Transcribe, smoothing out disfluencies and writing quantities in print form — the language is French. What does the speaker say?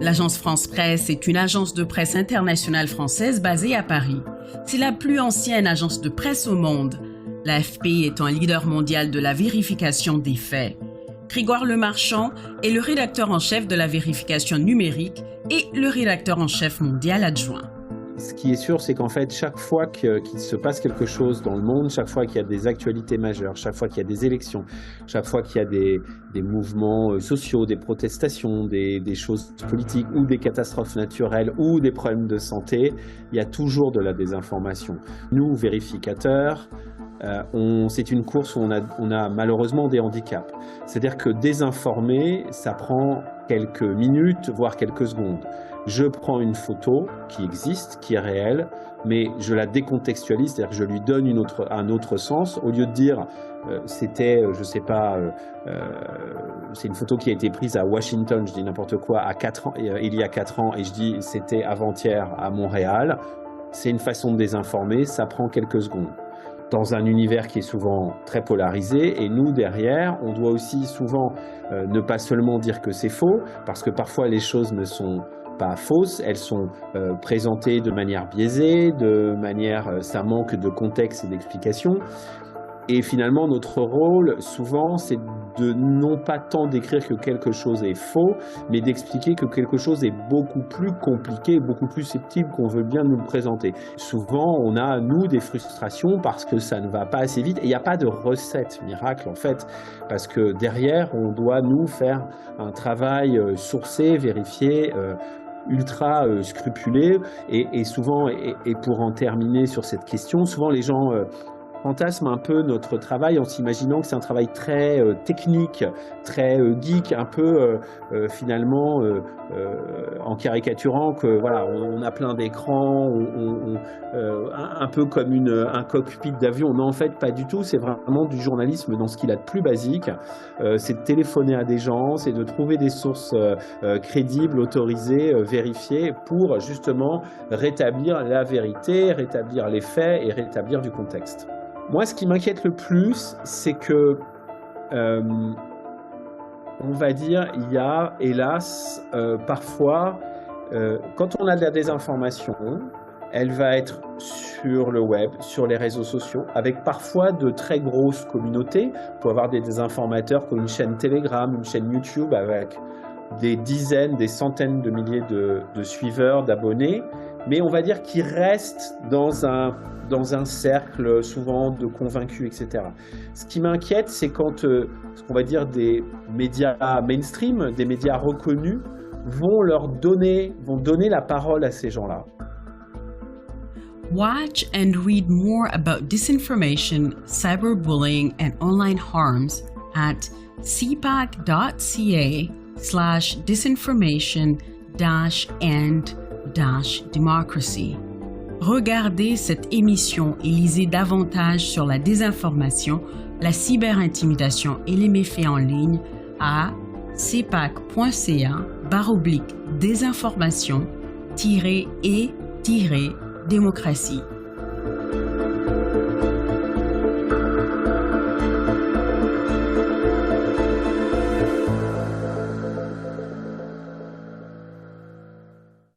L'agence France Presse est une agence de presse internationale française basée à Paris. C'est la plus ancienne agence de presse au monde. L'AFP est un leader mondial de la vérification des faits. Grégoire Lemarchand est le rédacteur en chef de la vérification numérique et le rédacteur en chef mondial adjoint. Ce qui est sûr, c'est qu'en fait, chaque fois qu'il se passe quelque chose dans le monde, chaque fois qu'il y a des actualités majeures, chaque fois qu'il y a des élections, chaque fois qu'il y a des mouvements sociaux, des protestations, des choses politiques ou des catastrophes naturelles ou des problèmes de santé, il y a toujours de la désinformation. Nous, vérificateurs, c'est une course où on a malheureusement des handicaps. C'est-à-dire que désinformer, ça prend quelques minutes, voire quelques secondes. Je prends une photo qui existe, qui est réelle, mais je la décontextualise, c'est-à-dire que je lui donne un autre sens. Au lieu de dire c'était, je sais pas, c'est une photo qui a été prise à Washington, je dis n'importe quoi, il y a 4 ans, et je dis c'était avant-hier à Montréal. C'est une façon de désinformer, ça prend quelques secondes. Dans un univers qui est souvent très polarisé, et nous, derrière, on doit aussi souvent ne pas seulement dire que c'est faux, parce que parfois les choses ne sont pas fausses, elles sont présentées de manière biaisée, ça manque de contexte et d'explication. Et finalement, notre rôle, souvent, c'est de non pas tant d'écrire que quelque chose est faux, mais d'expliquer que quelque chose est beaucoup plus compliqué, beaucoup plus susceptible qu'on veut bien nous le présenter. Souvent, on a, nous, des frustrations parce que ça ne va pas assez vite. Et il n'y a pas de recette miracle, en fait, parce que derrière, on doit, nous, faire un travail sourcé, vérifié, ultra scrupuleux. Et souvent, et pour en terminer sur cette question, souvent les gens fantasme un peu notre travail en s'imaginant que c'est un travail très technique, très geek, un peu finalement en caricaturant que voilà, on a plein d'écrans, un peu comme un cockpit d'avion. Mais en fait, pas du tout. C'est vraiment du journalisme dans ce qu'il a de plus basique. C'est de téléphoner à des gens, c'est de trouver des sources crédibles, autorisées, vérifiées pour justement rétablir la vérité, rétablir les faits et rétablir du contexte. Moi, ce qui m'inquiète le plus, c'est que, on va dire, il y a, hélas, parfois, quand on a de la désinformation, elle va être sur le web, sur les réseaux sociaux, avec parfois de très grosses communautés. On peut avoir des désinformateurs comme une chaîne Telegram, une chaîne YouTube, avec des dizaines, des centaines de milliers de suiveurs, d'abonnés, mais on va dire qu'ils restent dans un cercle souvent de convaincus, etc. Ce qui m'inquiète, c'est quand, ce qu'on va dire, des médias mainstream, des médias reconnus, vont donner la parole à ces gens-là. Watch and read more about disinformation, cyberbullying, and online harms at cpac.ca/disinformation-and-democracy. Regardez cette émission et lisez davantage sur la désinformation, la cyberintimidation et les méfaits en ligne à cpac.ca/désinformation-et-démocratie.